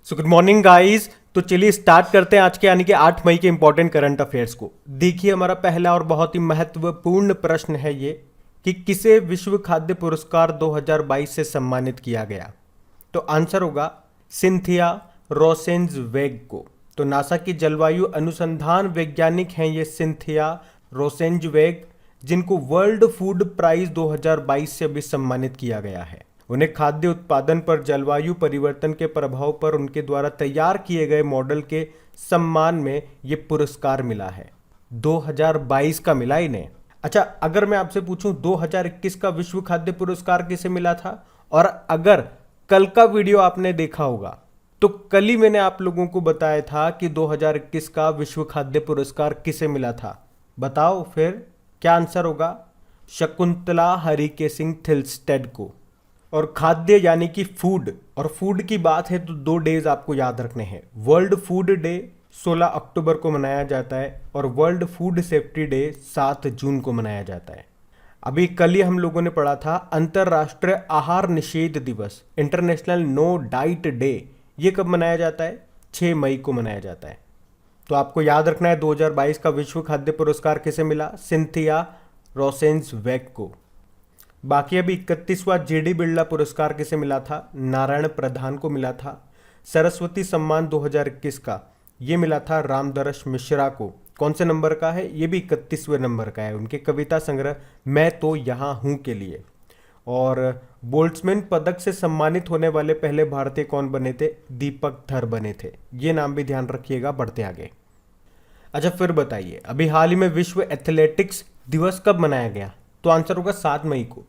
So good morning guys. तो चलिए start करते हैं आज के यानी कि 8 मई के इंपॉर्टेंट करंट अफेयर्स को। देखिए हमारा पहला और बहुत ही महत्वपूर्ण प्रश्न है ये कि किसे विश्व खाद्य पुरस्कार 2022 से सम्मानित किया गया। तो आंसर होगा सिंथिया रोसेंजवेग को। तो नासा की जलवायु अनुसंधान वैज्ञानिक हैं ये सिंथिया रोसेंजवेग, जिनको वर्ल्ड फूड प्राइज 2022 से अभी सम्मानित किया गया है। उन्हें खाद्य उत्पादन पर जलवायु परिवर्तन के प्रभाव पर उनके द्वारा तैयार किए गए मॉडल के सम्मान में ये पुरस्कार मिला है। 2022 का मिला इन्हें। अच्छा, अगर मैं आपसे पूछूं 2021 का विश्व खाद्य पुरस्कार किसे मिला था, और अगर कल का वीडियो आपने देखा होगा तो कल ही मैंने आप लोगों को बताया था कि 2021 का विश्व खाद्य पुरस्कार किसे मिला था। बताओ फिर क्या आंसर होगा। शकुंतला हरिके थिल्स्टेड को। और खाद्य यानी कि फूड, और फूड की बात है तो 2 डेज आपको याद रखने हैं। वर्ल्ड फूड डे 16 अक्टूबर को मनाया जाता है और वर्ल्ड फूड सेफ्टी डे 7 जून को मनाया जाता है। अभी कल ही हम लोगों ने पढ़ा था अंतर्राष्ट्रीय आहार निषेध दिवस, इंटरनेशनल नो डाइट डे। ये कब मनाया जाता है? 6 मई को मनाया जाता है। तो आपको याद रखना है 2022 का विश्व खाद्य पुरस्कार किसे मिला? सिंथिया रोसेंजवेग को। बाकी अभी 31वां जेडी बिरला पुरस्कार किसे मिला था? नारायण प्रधान को मिला था। सरस्वती सम्मान 2021 का ये मिला था रामदरस मिश्रा को। कौन से नंबर का है? ये भी 31वें नंबर का है, उनके कविता संग्रह मैं तो यहाँ हूँ के लिए। और बोल्ट्जमैन पदक से सम्मानित होने वाले पहले भारतीय कौन बने थे? दीपक धर बने थे। ये नाम भी ध्यान रखिएगा बढ़ते आगे। अच्छा फिर बताइए, अभी हाल ही में विश्व एथलेटिक्स दिवस कब मनाया गया? तो आंसर होगा 7 मई को।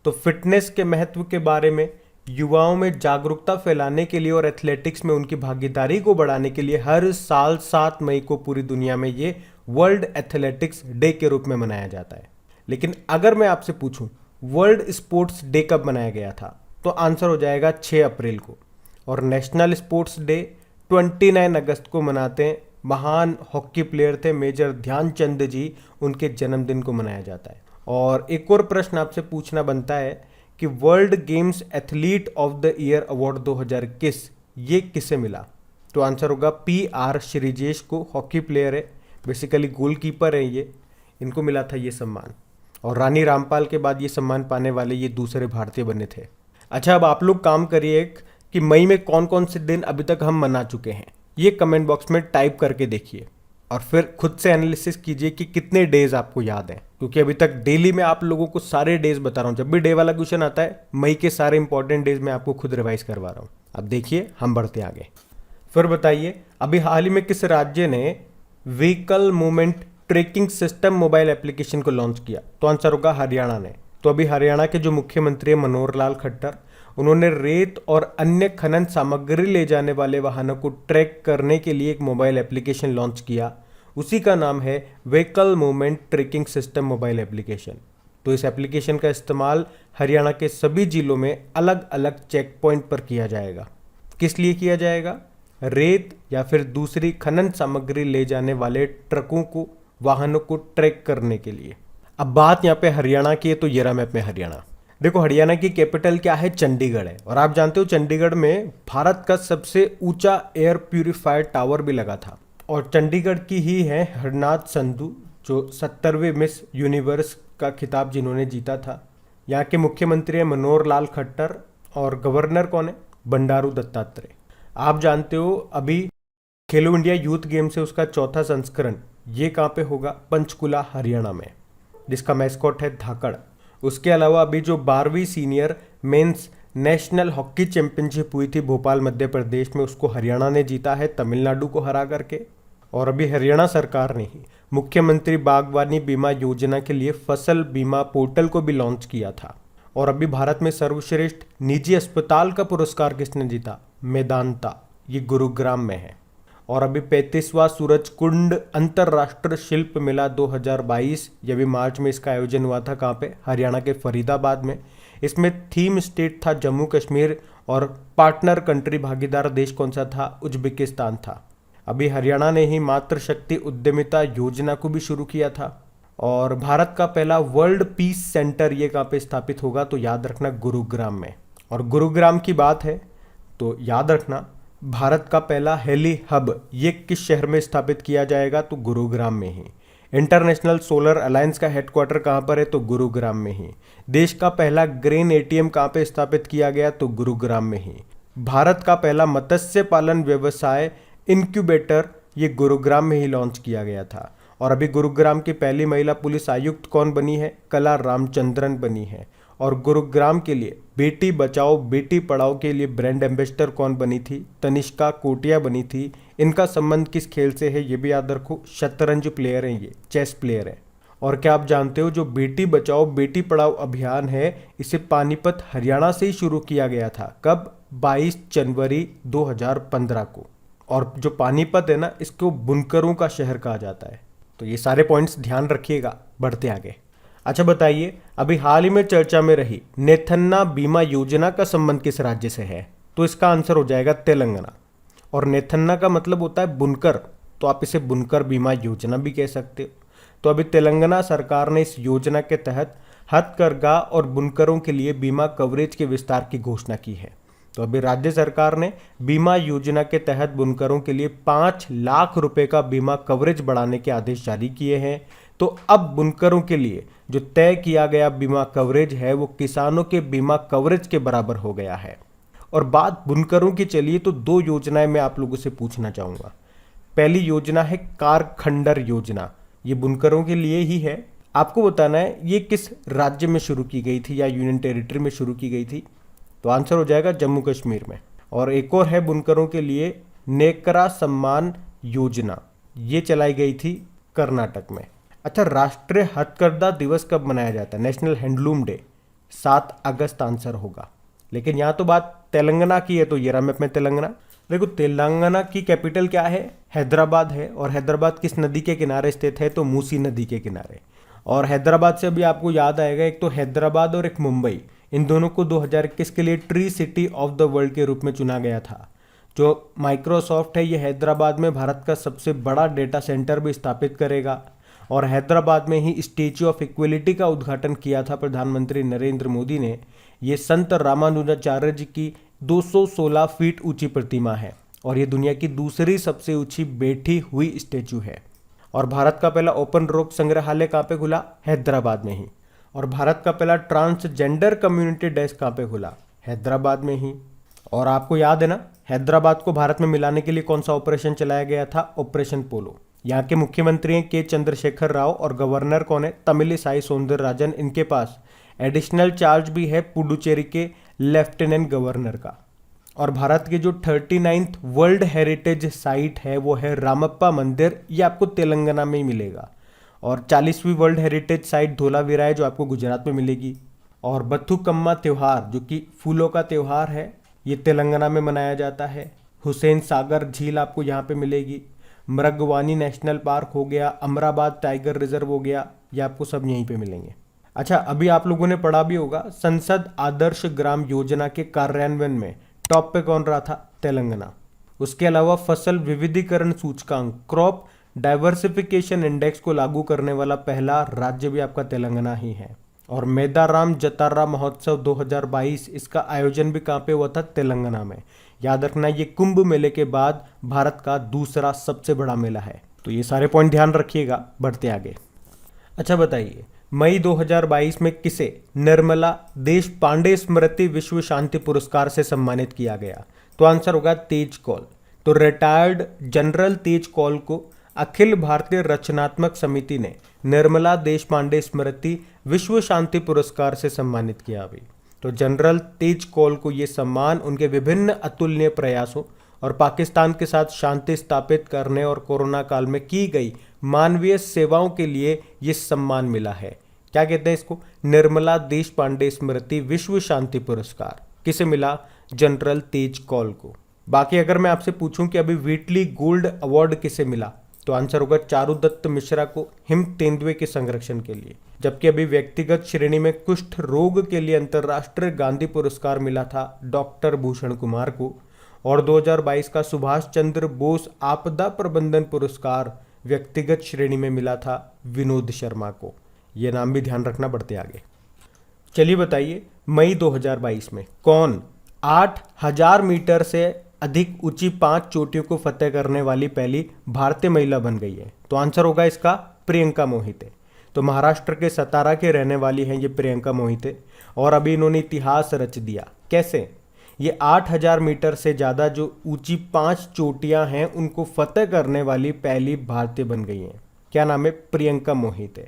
तो फिटनेस के महत्व के बारे में युवाओं में जागरूकता फैलाने के लिए और एथलेटिक्स में उनकी भागीदारी को बढ़ाने के लिए हर साल 7 मई को पूरी दुनिया में ये वर्ल्ड एथलेटिक्स डे के रूप में मनाया जाता है। लेकिन अगर मैं आपसे पूछूं वर्ल्ड स्पोर्ट्स डे कब मनाया गया था, तो आंसर हो जाएगा 6 अप्रैल को। और नेशनल स्पोर्ट्स डे 29 अगस्त को मनाते हैं। महान हॉकी प्लेयर थे मेजर ध्यानचंद जी, उनके जन्मदिन को मनाया जाता है। और एक और प्रश्न आपसे पूछना बनता है कि world games athlete of the year award 2021 ये किसे मिला? तो आंसर होगा PR श्रीजेश को। हॉकी प्लेयर है, बेसिकली गोलकीपर है ये, इनको मिला था ये सम्मान। और रानी रामपाल के बाद ये सम्मान पाने वाले ये दूसरे भारतीय बने थे। अच्छा, अब आप लोग काम करिए कि मई में कौन कौन से दिन अभी तक हम मना चुके हैं, ये कमेंट बॉक्स में टाइप करके देखिए और फिर खुद से एनालिसिस कीजिए कि कितने डेज आपको याद हैं, क्योंकि अभी तक डेली मैं आप लोगों को सारे डेज बता रहा हूँ। जब भी डे वाला क्वेश्चन आता है मई के सारे इंपॉर्टेंट डेज मैं आपको खुद रिवाइज करवा रहा हूँ। अब देखिए हम बढ़ते आगे। फिर बताइए, अभी हाल ही में किस राज्य ने vehicle movement tracking system mobile application को लॉन्च किया? तो आंसर होगा हरियाणा ने। तो अभी हरियाणा के जो मुख्यमंत्री है मनोहर लाल खट्टर, उन्होंने रेत और अन्य खनन सामग्री ले जाने वाले वाहनों को ट्रैक करने के लिए एक मोबाइल एप्लीकेशन लॉन्च किया। उसी का नाम है vehicle movement tracking system mobile application. तो इस एप्लीकेशन का इस्तेमाल हरियाणा के सभी जिलों में अलग अलग चेक पॉइंट पर किया जाएगा। किस लिए किया जाएगा? रेत या फिर दूसरी खनन सामग्री ले जाने वाले ट्रकों को, वाहनों को ट्रैक करने के लिए। अब बात यहाँ पे हरियाणा की है, तो ये रहा मैप में हरियाणा। देखो हरियाणा की कैपिटल क्या है? चंडीगढ़ है। और आप जानते हो चंडीगढ़ में भारत का सबसे ऊंचा एयर प्यूरिफायर टावर भी लगा था। और चंडीगढ़ की ही है हरनाथ संधू, जो 70वें मिस यूनिवर्स का खिताब जिन्होंने जीता था। यहाँ के मुख्यमंत्री है मनोहर लाल खट्टर और गवर्नर कौन है? बंडारू दत्तात्रेय। आप जानते हो अभी खेलो इंडिया यूथ गेम से उसका 4था संस्करण ये कहाँ पे होगा? पंचकुला हरियाणा में, जिसका मैस्कॉट है धाकड़। उसके अलावा अभी जो 12वीं senior mains national hockey championship हुई थी भोपाल मध्य प्रदेश में, उसको हरियाणा ने जीता है तमिलनाडु को हरा करके। और अभी हरियाणा सरकार ने ही मुख्यमंत्री बागवानी बीमा योजना के लिए फसल बीमा पोर्टल को भी लॉन्च किया था। और अभी भारत में सर्वश्रेष्ठ निजी अस्पताल का पुरस्कार किसने जीता? मेदांता, ये गुरुग्राम में है। और अभी 35वां सूरज कुंड अंतर्राष्ट्रीय शिल्प मेला 2022, ये भी मार्च में इसका आयोजन हुआ था। कहाँ पे? हरियाणा के फरीदाबाद में। इसमें थीम स्टेट था जम्मू कश्मीर और पार्टनर कंट्री भागीदार देश कौन सा था? उज्बेकिस्तान था। अभी हरियाणा ने ही मातृशक्ति उद्यमिता योजना को भी शुरू किया था। और भारत का पहला वर्ल्ड पीस सेंटर ये कहाँ पे स्थापित होगा? तो याद रखना गुरुग्राम में। और गुरुग्राम की बात है तो याद रखना भारत का पहला हेली हब ये किस शहर में स्थापित किया जाएगा? तो गुरुग्राम में ही। इंटरनेशनल सोलर अलायंस का हेडक्वार्टर कहाँ पर है? तो गुरुग्राम में ही। देश का पहला ग्रेन एटीएम कहाँ पे स्थापित किया गया? तो गुरुग्राम में ही। भारत का पहला मत्स्य पालन व्यवसाय इनक्यूबेटर ये गुरुग्राम में ही लॉन्च किया गया था। और अभी गुरुग्राम की पहली महिला पुलिस आयुक्त कौन बनी है? कला रामचंद्रन बनी है। और गुरुग्राम के लिए बेटी बचाओ बेटी पढ़ाओ के लिए ब्रांड एम्बेसडर कौन बनी थी? तनिष्का कोटिया बनी थी। इनका संबंध किस खेल से है? ये भी याद रखो, शतरंज प्लेयर हैं, ये चेस प्लेयर हैं। और क्या आप जानते हो जो बेटी बचाओ बेटी पढ़ाओ अभियान है इसे पानीपत हरियाणा से ही शुरू किया गया था। कब? 22 जनवरी 2015 को। और जो पानीपत है ना, इसको बुनकरों का शहर कहा जाता है। तो ये सारे पॉइंट्स ध्यान रखिएगा। बढ़ते आगे। अच्छा बताइए, अभी हाल ही में चर्चा में रही नेथन्ना बीमा योजना का संबंध किस राज्य से है? तो इसका आंसर हो जाएगा तेलंगाना। और नेथन्ना का मतलब होता है बुनकर, तो आप इसे बुनकर बीमा योजना भी कह सकते हो। तो अभी तेलंगाना सरकार ने इस योजना के तहत हथकरघा और बुनकरों के लिए बीमा कवरेज के विस्तार की घोषणा की है। तो अभी राज्य सरकार ने बीमा योजना के तहत बुनकरों के लिए 5 लाख रुपए का बीमा कवरेज बढ़ाने के आदेश जारी किए हैं। तो अब बुनकरों के लिए जो तय किया गया बीमा कवरेज है वो किसानों के बीमा कवरेज के बराबर हो गया है। और बात बुनकरों की चलिए तो 2 योजनाएं मैं आप लोगों से पूछना चाहूँगा। पहली योजना है कारखंडर योजना, ये बुनकरों के लिए ही है। आपको बताना है ये किस राज्य में शुरू की गई थी या यूनियन टेरिटरी में शुरू की गई थी? तो आंसर हो जाएगा जम्मू कश्मीर में। और एक और है बुनकरों के लिए नेकरा सम्मान योजना, ये चलाई गई थी कर्नाटक में। अच्छा, राष्ट्रीय हथकरघा दिवस कब मनाया जाता है? नेशनल हैंडलूम डे 7 अगस्त आंसर होगा। लेकिन यहाँ तो बात तेलंगाना की है, तो ये रहा मैं अपने तेलंगाना। देखो, तेलंगाना की कैपिटल क्या है? हैदराबाद है। और हैदराबाद किस नदी के किनारे स्थित है? तो मूसी नदी के किनारे। और हैदराबाद से अभी आपको याद आएगा, एक तो हैदराबाद और एक मुंबई, इन दोनों को 2021 के लिए tree city of the world के रूप में चुना गया था। जो माइक्रोसॉफ्ट है ये हैदराबाद में भारत का सबसे बड़ा डेटा सेंटर भी स्थापित करेगा। और हैदराबाद में ही स्टैच्यू ऑफ इक्वलिटी का उद्घाटन किया था प्रधानमंत्री नरेंद्र मोदी ने। ये संत रामानुजाचार्य जी की 216 फीट ऊंची प्रतिमा है और ये दुनिया की दूसरी सबसे ऊंची बैठी हुई स्टैच्यू है। और भारत का पहला ओपन रॉक संग्रहालय कहाँ पे खुला? हैदराबाद में ही। और भारत का पहला ट्रांसजेंडर कम्युनिटी डेस्क कहाँ पे खुला? हैदराबाद में ही। और आपको याद है ना, हैदराबाद को भारत में मिलाने के लिए कौन सा ऑपरेशन चलाया गया था? ऑपरेशन पोलो। यहाँ के मुख्यमंत्री हैं के चंद्रशेखर राव और गवर्नर कौन है? तमिलिसाई सौंदरराजन। इनके पास एडिशनल चार्ज भी है पुडुचेरी के लेफ्टिनेंट गवर्नर का। और भारत के जो 39th वर्ल्ड हेरिटेज साइट है वो है रामप्पा मंदिर, ये आपको तेलंगाना में ही मिलेगा। और 40वीं वर्ल्ड हेरिटेज साइट धोलावीरा है जो आपको गुजरात में मिलेगी। और बथुकम्मा त्यौहार जो कि फूलों का त्यौहार है ये तेलंगाना में मनाया जाता है। हुसैन सागर झील आपको यहाँ पे मिलेगी। मृगवानी नेशनल पार्क हो गया, अमराबाद टाइगर रिजर्व हो गया, ये आपको सब यहीं पे मिलेंगे। अच्छा, अभी आप लोगों ने पढ़ा भी होगा संसद आदर्श ग्राम योजना के कार्यान्वयन में टॉप पे कौन रहा था? तेलंगाना। उसके अलावा फसल विविधीकरण सूचकांक क्रॉप डाइवर्सिफिकेशन इंडेक्स को लागू करने वाला पहला राज्य भी आपका तेलंगाना ही है। और मेदाराम जतारा महोत्सव 2022 इसका आयोजन भी कहाँ पे हुआ था? तेलंगाना में। याद रखना ये कुंभ मेले के बाद भारत का दूसरा सबसे बड़ा मेला है। तो ये सारे पॉइंट ध्यान रखिएगा। बढ़ते आगे। अच्छा बताइए, मई 2022 में किसे निर्मला देश पांडे स्मृति विश्व शांति पुरस्कार से सम्मानित किया गया? तो आंसर होगा तेज कौल। तो रिटायर्ड जनरल तेज कौल को अखिल भारतीय रचनात्मक समिति ने निर्मला देश पांडे स्मृति विश्व शांति पुरस्कार से सम्मानित किया। अभी तो जनरल तेज कौल को ये सम्मान उनके विभिन्न अतुलनीय प्रयासों और पाकिस्तान के साथ शांति स्थापित करने और कोरोना काल में की गई मानवीय सेवाओं के लिए ये सम्मान मिला है। क्या कहते हैं इसको? निर्मला देश पांडे स्मृति विश्व शांति पुरस्कार। किसे मिला? जनरल तेज कौल को। बाकी अगर मैं आपसे पूछूं कि अभी व्हीटली गोल्ड अवार्ड किसे मिला, तो आंसर होगा चारुदत्त मिश्रा को हिम तेंदुए के संरक्षण के लिए। जबकि अभी व्यक्तिगत श्रेणी में कुष्ठ रोग के लिए अंतर्राष्ट्रीय गांधी पुरस्कार मिला था डॉक्टर भूषण कुमार को। और 2022 का सुभाष चंद्र बोस आपदा प्रबंधन पुरस्कार व्यक्तिगत श्रेणी में मिला था विनोद शर्मा को। ये नाम भी ध्यान रखना। बढ़ते आगे। चलिए बताइए, मई 2022 में कौन 8000 मीटर से अधिक ऊंची 5 चोटियों को फतेह करने वाली पहली भारतीय महिला बन गई है? तो आंसर होगा इसका प्रियंका मोहिते। तो महाराष्ट्र के सतारा के रहने वाली हैं ये प्रियंका मोहिते, और अभी इन्होंने इतिहास रच दिया। कैसे? ये 8000 मीटर से ज़्यादा जो ऊंची 5 चोटियां हैं उनको फतेह करने वाली पहली भारतीय बन गई हैं। क्या नाम है? प्रियंका मोहिते।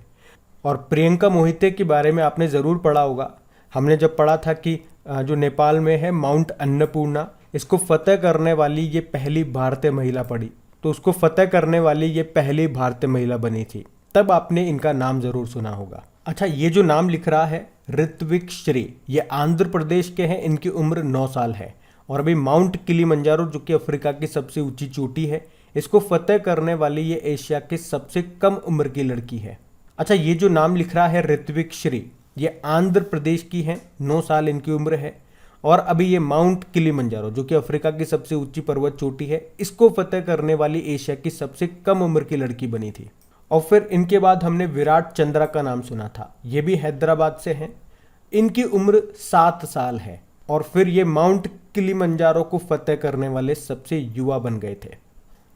और प्रियंका मोहिते के बारे में आपने ज़रूर पढ़ा होगा। हमने जब पढ़ा था कि जो नेपाल में है माउंट अन्नपूर्णा, इसको फतेह करने वाली ये पहली भारतीय महिला पड़ी, तो उसको फतेह करने वाली ये पहली भारतीय महिला बनी थी, तब आपने इनका नाम ज़रूर सुना होगा। अच्छा, ये जो नाम लिख रहा है ऋत्विक श्री, ये आंध्र प्रदेश के हैं, इनकी उम्र 9 साल है। और अभी माउंट किलिमंजारो जो कि अफ्रीका की सबसे ऊंची चोटी है, इसको फतेह करने वाली ये एशिया की सबसे कम उम्र की लड़की है। अच्छा, ये जो नाम लिख रहा है ऋत्विक श्री, ये आंध्र प्रदेश की हैं, 9 साल इनकी उम्र है। और अभी ये माउंट किलिमंजारो जो कि अफ्रीका की सबसे ऊंची पर्वत चोटी है, इसको फतेह करने वाली एशिया की सबसे कम उम्र की लड़की बनी थी। और फिर इनके बाद हमने विराट चंद्रा का नाम सुना था, ये भी हैदराबाद से हैं, इनकी उम्र 7 साल है। और फिर ये माउंट किलिमंजारो को फतेह करने वाले सबसे युवा बन गए थे।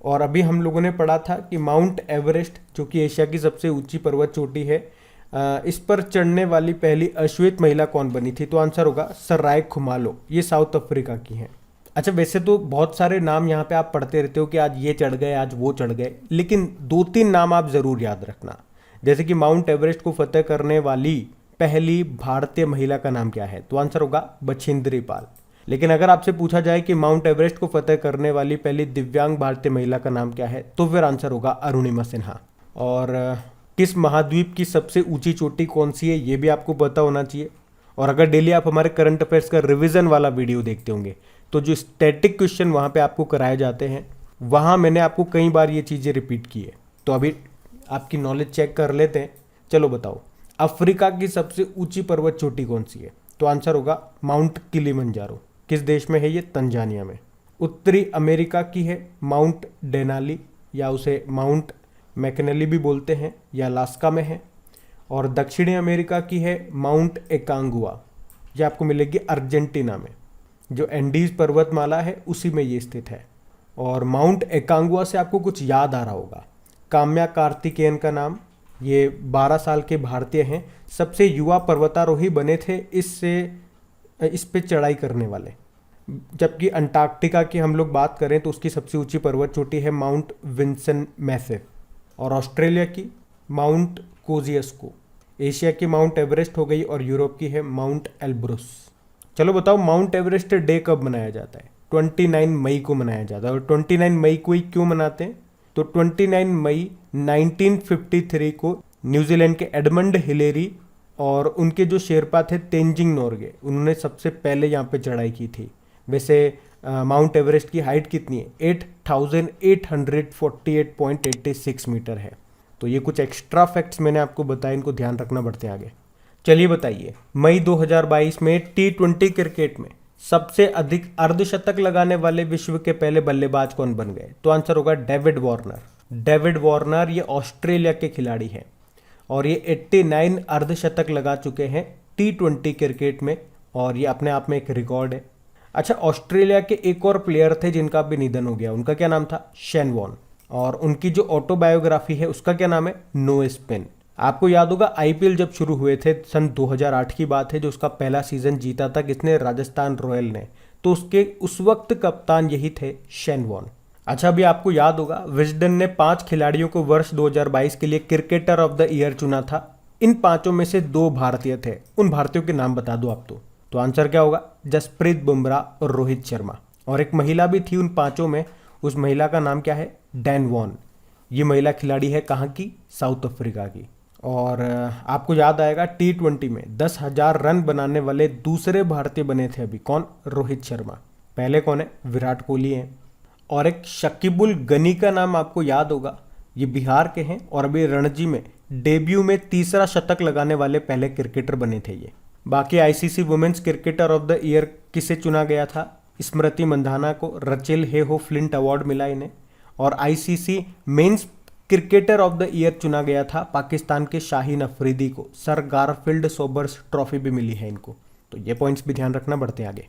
और अभी हम लोगों ने पढ़ा था कि माउंट एवरेस्ट जो कि एशिया की सबसे ऊंची पर्वत चोटी है, इस पर चढ़ने वाली पहली अश्वेत महिला कौन बनी थी? तो आंसर होगा सराय खुमालो, ये साउथ अफ्रीका की हैं। अच्छा, वैसे तो बहुत सारे नाम यहाँ पे आप पढ़ते रहते हो कि आज ये चढ़ गए, आज वो चढ़ गए, लेकिन 2-3 नाम आप ज़रूर याद रखना। जैसे कि माउंट एवरेस्ट को फतेह करने वाली पहली भारतीय महिला का नाम क्या है? तो आंसर होगा बछेंद्री पाल। लेकिन अगर आपसे पूछा जाए कि माउंट एवरेस्ट को फतेह करने वाली पहली दिव्यांग भारतीय महिला का नाम क्या है, तो फिर आंसर होगा अरुणिमा सिन्हा। और किस महाद्वीप की सबसे ऊंची चोटी कौन सी है, ये भी आपको पता होना चाहिए। और अगर डेली आप हमारे करंट अफेयर्स का रिवीजन वाला वीडियो देखते होंगे, तो जो स्टैटिक क्वेश्चन वहाँ पे आपको कराए जाते हैं, वहाँ मैंने आपको कई बार ये चीज़ें रिपीट की है। तो अभी आपकी नॉलेज चेक कर लेते हैं। चलो बताओ, अफ्रीका की सबसे ऊंची पर्वत चोटी कौन सी है? तो आंसर होगा माउंट किलिमंजारो। किस देश में है ये? तंजानिया में। उत्तरी अमेरिका की है माउंट डेनाली, या उसे माउंट मैकनेली भी बोलते हैं, या अलास्का में है। और दक्षिणी अमेरिका की है माउंट एकांगुआ, ये आपको मिलेगी अर्जेंटीना में, जो एंडीज पर्वतमाला है उसी में ये स्थित है। और माउंट एकांगुआ से आपको कुछ याद आ रहा होगा, काम्या कार्तिकेयन का नाम, ये 12 साल के भारतीय हैं, सबसे युवा पर्वतारोही बने थे इस पे चढ़ाई करने वाले। जबकि अंटार्कटिका की हम लोग बात करें तो उसकी सबसे ऊंची पर्वत चोटी है माउंट विंसन मैसिव। और ऑस्ट्रेलिया की माउंट कोजियस्को, एशिया की माउंट एवरेस्ट हो गई, और यूरोप की है माउंट एल्ब्रुस। चलो बताओ, माउंट एवरेस्ट डे कब मनाया जाता है? 29 मई को मनाया जाता है। और 29 मई को ही क्यों मनाते हैं? तो 29 मई 1953 को न्यूजीलैंड के एडमंड हिलेरी और उनके जो शेरपा थे तेंजिंग नोरगे, उन्होंने सबसे पहले यहाँ पे चढ़ाई की थी। वैसे माउंट एवरेस्ट की हाइट कितनी है? 8848.86 मीटर है। तो ये कुछ एक्स्ट्रा फैक्ट्स मैंने आपको बताए, इनको ध्यान रखना बढ़ते आगे। चलिए बताइए, मई 2022 में T20 क्रिकेट में सबसे अधिक अर्धशतक लगाने वाले विश्व के पहले बल्लेबाज कौन बन गए? तो आंसर होगा डेविड वार्नर। डेविड वार्नर ये ऑस्ट्रेलिया के खिलाड़ी हैं, और ये 89 अर्धशतक लगा चुके हैं T20 क्रिकेट में, और ये अपने आप में एक रिकॉर्ड है। अच्छा, ऑस्ट्रेलिया के एक और प्लेयर थे जिनका भी निधन हो गया, उनका क्या नाम था? Shane Warne. और उनकी जो ऑटोबायोग्राफी है उसका क्या नाम है? No spin. आपको याद होगा आईपीएल जब शुरू हुए थे, सन 2008 की बात है, जो उसका पहला सीजन जीता था किसने? राजस्थान रॉयल ने। तो उसके उस वक्त कप्तान यही थे, शेन वॉर्न। अच्छा, अभी आपको याद होगा विजडन ने 5 खिलाड़ियों को वर्ष 2022 के लिए क्रिकेटर ऑफ द ईयर चुना था। इन 5 में से 2 भारतीय थे। उन भारतीयों के नाम बता दो आप। तो आंसर क्या होगा? जसप्रीत बुमराह और रोहित शर्मा। और एक महिला भी थी उन 5 में, उस महिला का नाम क्या है? Dan Vaughan. ये महिला खिलाड़ी है कहाँ की? साउथ अफ्रीका की। और आपको याद आएगा T20 में 10,000 रन बनाने वाले दूसरे भारतीय बने थे अभी, कौन? रोहित शर्मा। पहले कौन है? विराट कोहली हैं। और एक शकीबुल गनी का नाम आपको याद होगा, ये बिहार के हैं, और अभी रणजी में डेब्यू में 3रा शतक लगाने वाले पहले क्रिकेटर बने थे ये। बाकी ICC women's cricketer of the year किसे चुना गया था? स्मृति मंधाना को। रचेल हेहो फ्लिंट अवार्ड मिला इन्हें। और ICC men's cricketer of the year चुना गया था पाकिस्तान के शाहीन अफरीदी को। सर गारफील्ड सोबर्स ट्रॉफी भी मिली है इनको। तो ये पॉइंट्स भी ध्यान रखना, बढ़ते आगे।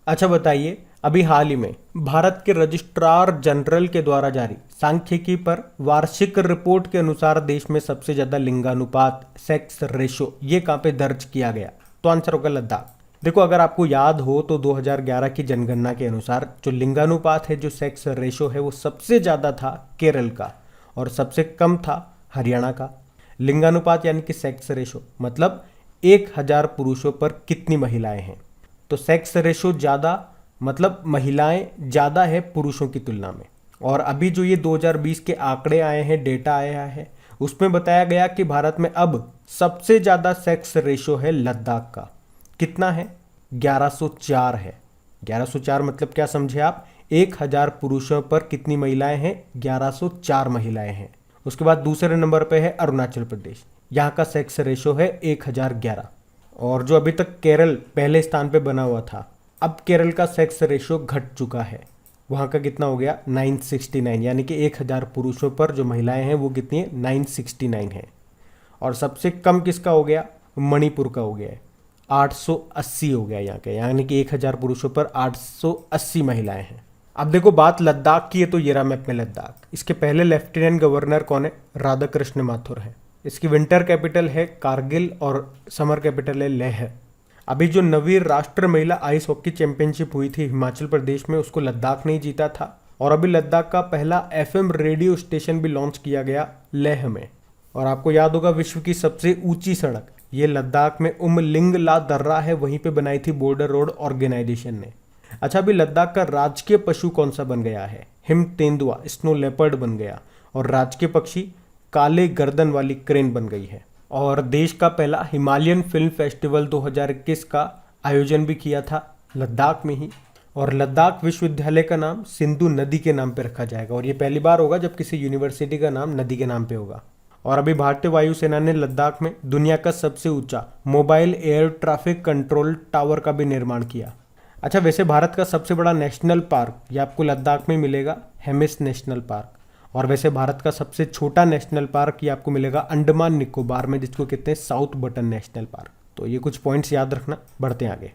अच्छा बताइए, अभी हाल ही में भारत के रजिस्ट्रार जनरल के द्वारा जारी सांख्यिकी पर वार्षिक रिपोर्ट के अनुसार देश में सबसे ज्यादा लिंगानुपात सेक्स रेशो ये कहाँ पे दर्ज किया गया? तो आंसर होगा लद्दाख। देखो, अगर आपको याद हो तो 2011 की जनगणना के अनुसार जो लिंगानुपात है, जो सेक्स रेशो है, वो सबसे ज्यादा था केरल का और सबसे कम था हरियाणा का। लिंगानुपात यानी कि सेक्स रेशो मतलब 1000 पुरुषों पर कितनी महिलाएं हैं। तो सेक्स रेशो ज्यादा मतलब महिलाएं ज्यादा है पुरुषों की तुलना में। और अभी जो ये 2020 के आंकड़े आए हैं, डेटा आया है, उसमें बताया गया कि भारत में अब सबसे ज्यादा सेक्स रेशो है लद्दाख का। कितना है? 1104 है। 1104 मतलब क्या समझे आप? 1000 पुरुषों पर कितनी महिलाएं हैं? 1104 महिलाएं हैं। उसके बाद दूसरे नंबर पे है अरुणाचल प्रदेश, यहाँ का सेक्स रेशो है 1011। और जो अभी तक केरल पहले स्थान पे बना हुआ था, अब केरल का सेक्स रेशो घट चुका है। वहाँ का कितना हो गया? 969, यानी कि 1000 पुरुषों पर जो महिलाएं हैं वो कितनी है? 969 है। और सबसे कम किसका हो गया? मणिपुर का हो गया है, 880 हो गया यहाँ का, यानी कि 1000 पुरुषों पर 880 महिलाएं हैं। अब देखो, बात लद्दाख की है तो ये रहा मैप में लद्दाख। इसके पहले लेफ्टिनेंट गवर्नर कौन है? राधाकृष्ण माथुर है। इसकी विंटर कैपिटल है कारगिल और समर कैपिटल है लेह। अभी जो नवीं राष्ट्र महिला आइस हॉकी चैंपियनशिप हुई थी हिमाचल प्रदेश में, उसको लद्दाख ने ही जीता था। और अभी लद्दाख का पहला एफएम रेडियो स्टेशन भी लॉन्च किया गया लेह में। और आपको याद होगा, विश्व की सबसे ऊंची सड़क ये लद्दाख में उमलिंग ला दर्रा है, वहीं पे बनाई थी बॉर्डर रोड ऑर्गेनाइजेशन ने। अच्छा, अभी लद्दाख का राजकीय पशु कौन सा बन गया है? हिम तेंदुआ, स्नो लेपर्ड बन गया। और राजकीय पक्षी काले गर्दन वाली क्रेन बन गई है। और देश का पहला हिमालयन फिल्म फेस्टिवल 2021 का आयोजन भी किया था लद्दाख में ही। और लद्दाख विश्वविद्यालय का नाम सिंधु नदी के नाम पे रखा जाएगा। और ये पहली बार होगा जब किसी यूनिवर्सिटी का नाम नदी के नाम पे होगा। और अभी भारतीय वायुसेना ने लद्दाख में दुनिया का सबसे ऊंचा mobile air traffic control tower का भी निर्माण किया। अच्छा, वैसे भारत का सबसे बड़ा नेशनल पार्क ये आपको लद्दाख में मिलेगा, हेमिस नेशनल पार्क। और वैसे भारत का सबसे छोटा नेशनल पार्क ये आपको मिलेगा अंडमान निकोबार में, जिसको कहते हैं साउथ बटन नेशनल पार्क। तो ये कुछ पॉइंट्स याद रखना। बढ़ते हैं आगे।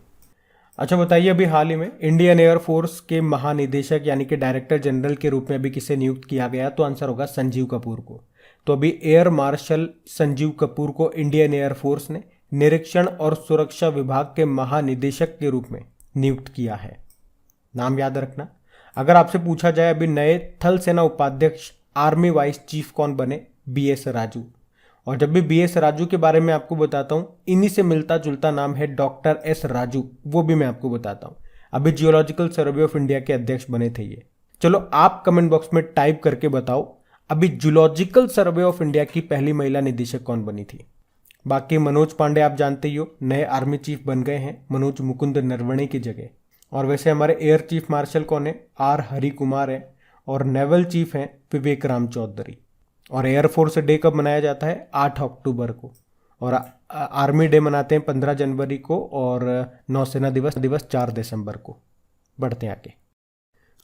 अच्छा बताइए, अभी हाल ही में इंडियन एयरफोर्स के महानिदेशक यानी कि डायरेक्टर जनरल के रूप में अभी किसे नियुक्त किया गया? तो आंसर होगा संजीव कपूर को। तो अभी एयर मार्शल संजीव कपूर को इंडियन एयरफोर्स ने निरीक्षण और सुरक्षा विभाग के महानिदेशक के रूप में नियुक्त किया है। नाम याद रखना। अगर आपसे पूछा जाए अभी नए थल सेना उपाध्यक्ष आर्मी वाइस चीफ कौन बने? बीएस राजू। और जब भी बीएस राजू के बारे में आपको बताता हूं, इन्हीं से मिलता जुलता नाम है डॉक्टर एस राजू, वो भी मैं आपको बताता हूं। अभी जियोलॉजिकल सर्वे ऑफ इंडिया के अध्यक्ष बने थे ये। चलो आप कमेंट बॉक्स में टाइप करके बताओ, अभी जियोलॉजिकल सर्वे ऑफ इंडिया की पहली महिला निदेशक कौन बनी थी? बाकी मनोज पांडे आप जानते ही हो, नए आर्मी चीफ बन गए हैं मनोज मुकुंद नरवणे की जगह। और वैसे हमारे एयर चीफ मार्शल कौन है? आर हरि कुमार है। और नेवल चीफ हैं विवेक राम चौधरी। और एयरफोर्स डे कब मनाया जाता है? 8 अक्टूबर को। और आर्मी डे मनाते हैं 15 जनवरी को। और नौसेना दिवस 4 दिसंबर को। बढ़ते हैं आगे।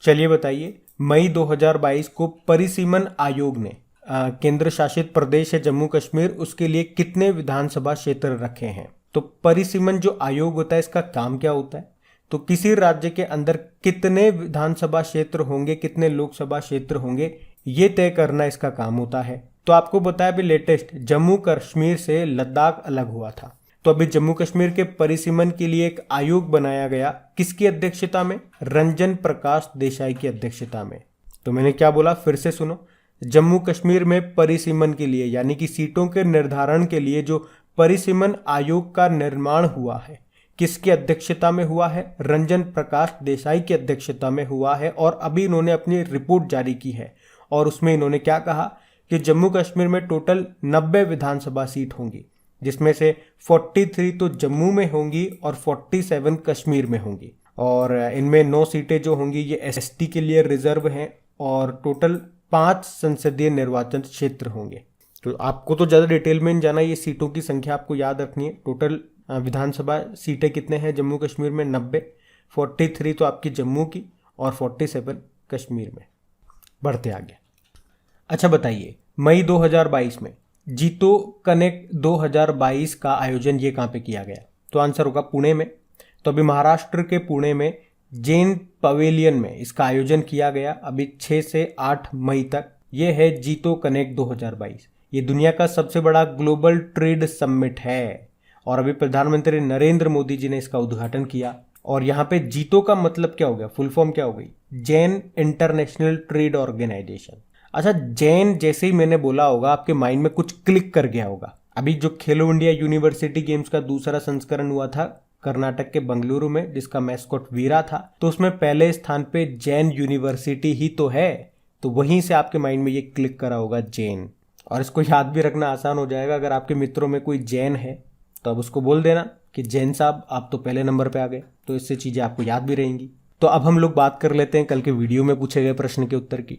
चलिए बताइए, मई 2022 को परिसीमन आयोग ने केंद्र शासित प्रदेश है जम्मू कश्मीर, उसके लिए कितने विधानसभा क्षेत्र रखे हैं? तो परिसीमन जो आयोग होता है, इसका काम क्या होता है? तो किसी राज्य के अंदर कितने विधानसभा क्षेत्र होंगे, कितने लोकसभा क्षेत्र होंगे, ये तय करना इसका काम होता है। तो आपको बताया अभी लेटेस्ट जम्मू कश्मीर से लद्दाख अलग हुआ था। तो अभी जम्मू कश्मीर के परिसीमन के लिए एक आयोग बनाया गया। किसकी अध्यक्षता में? रंजन प्रकाश देसाई की अध्यक्षता में। तो मैंने क्या बोला, फिर से सुनो। जम्मू कश्मीर में परिसीमन के लिए यानी कि सीटों के निर्धारण के लिए जो परिसीमन आयोग का निर्माण हुआ है, किसकी अध्यक्षता में हुआ है? रंजन प्रकाश देसाई की अध्यक्षता में हुआ है। और अभी इन्होंने अपनी रिपोर्ट जारी की है और उसमें इन्होंने क्या कहा कि जम्मू कश्मीर में टोटल 90 विधानसभा सीट होंगी, जिसमें से 43 तो जम्मू में होंगी और 47 कश्मीर में होंगी। और इनमें 9 सीटें जो होंगी ये एसटी के लिए रिजर्व हैं। और टोटल 5 संसदीय निर्वाचन क्षेत्र होंगे। तो आपको तो ज़्यादा डिटेल में नहीं जाना, ये सीटों की संख्या आपको याद रखनी है। टोटल विधानसभा सीटें कितने हैं जम्मू कश्मीर में? 90। 43 तो आपकी जम्मू की और 47 कश्मीर में। बढ़ते आगे। अच्छा बताइए, मई 2022 में जीतो कनेक्ट 2022 का आयोजन ये कहाँ पे किया गया? तो आंसर होगा पुणे में। तो अभी महाराष्ट्र के पुणे में जैन पवेलियन में इसका आयोजन किया गया अभी 6 से 8 मई तक। ये है जीतो कनेक्ट 2022। ये दुनिया का सबसे बड़ा ग्लोबल ट्रेड समिट है और अभी प्रधानमंत्री नरेंद्र मोदी जी ने इसका उद्घाटन किया। और यहाँ पे जीतो का मतलब क्या हो गया, फुल फॉर्म क्या हो गई, जैन इंटरनेशनल ट्रेड ऑर्गेनाइजेशन। अच्छा, जैन जैसे ही मैंने बोला होगा आपके माइंड में कुछ क्लिक कर गया होगा। अभी जो खेलो इंडिया यूनिवर्सिटी गेम्स का दूसरा संस्करण हुआ था कर्नाटक के बंगलुरु में, जिसका मैस्कॉट वीरा था, तो उसमें पहले स्थान पे जैन यूनिवर्सिटी ही तो है। तो वहीं से आपके माइंड में ये क्लिक करा होगा जैन। और इसको याद भी रखना आसान हो जाएगा। अगर आपके मित्रों में कोई जैन है तो अब उसको बोल देना कि जैन साहब आप तो पहले नंबर पे आ गए, तो इससे चीजें आपको याद भी रहेंगी। तो अब हम लोग बात कर लेते हैं कल के वीडियो में पूछे गए प्रश्न के उत्तर की।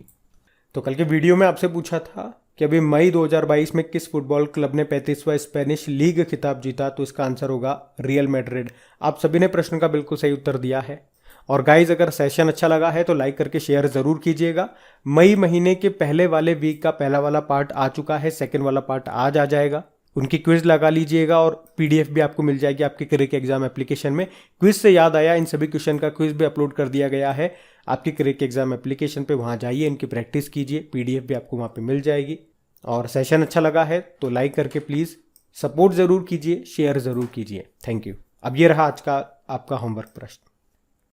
तो कल के वीडियो में आपसे पूछा था कि अभी मई 2022 में किस फुटबॉल क्लब ने 35वां स्पेनिश लीग खिताब जीता, तो इसका आंसर होगा रियल मैड्रिड। आप सभी ने प्रश्न का बिल्कुल सही उत्तर दिया है। और गाइज, अगर सेशन अच्छा लगा है तो लाइक करके शेयर जरूर कीजिएगा। मई महीने के पहले वाले वीक का पहला वाला पार्ट आ चुका है, सेकेंड वाला पार्ट आज आ जाएगा। उनकी क्विज लगा लीजिएगा और पीडीएफ भी आपको मिल जाएगी आपके क्रिक एग्जाम एप्लीकेशन में। क्विज से याद आया, इन सभी क्वेश्चन का क्विज भी अपलोड कर दिया गया है आपकी क्रिक एग्जाम एप्लीकेशन पे। वहां जाइए, इनकी प्रैक्टिस कीजिए, पीडीएफ भी आपको वहां पे मिल जाएगी। और सेशन अच्छा लगा है तो लाइक करके प्लीज सपोर्ट जरूर कीजिए, शेयर जरूर कीजिए। Thank you. अब ये रहा आज का आपका होमवर्क प्रश्न।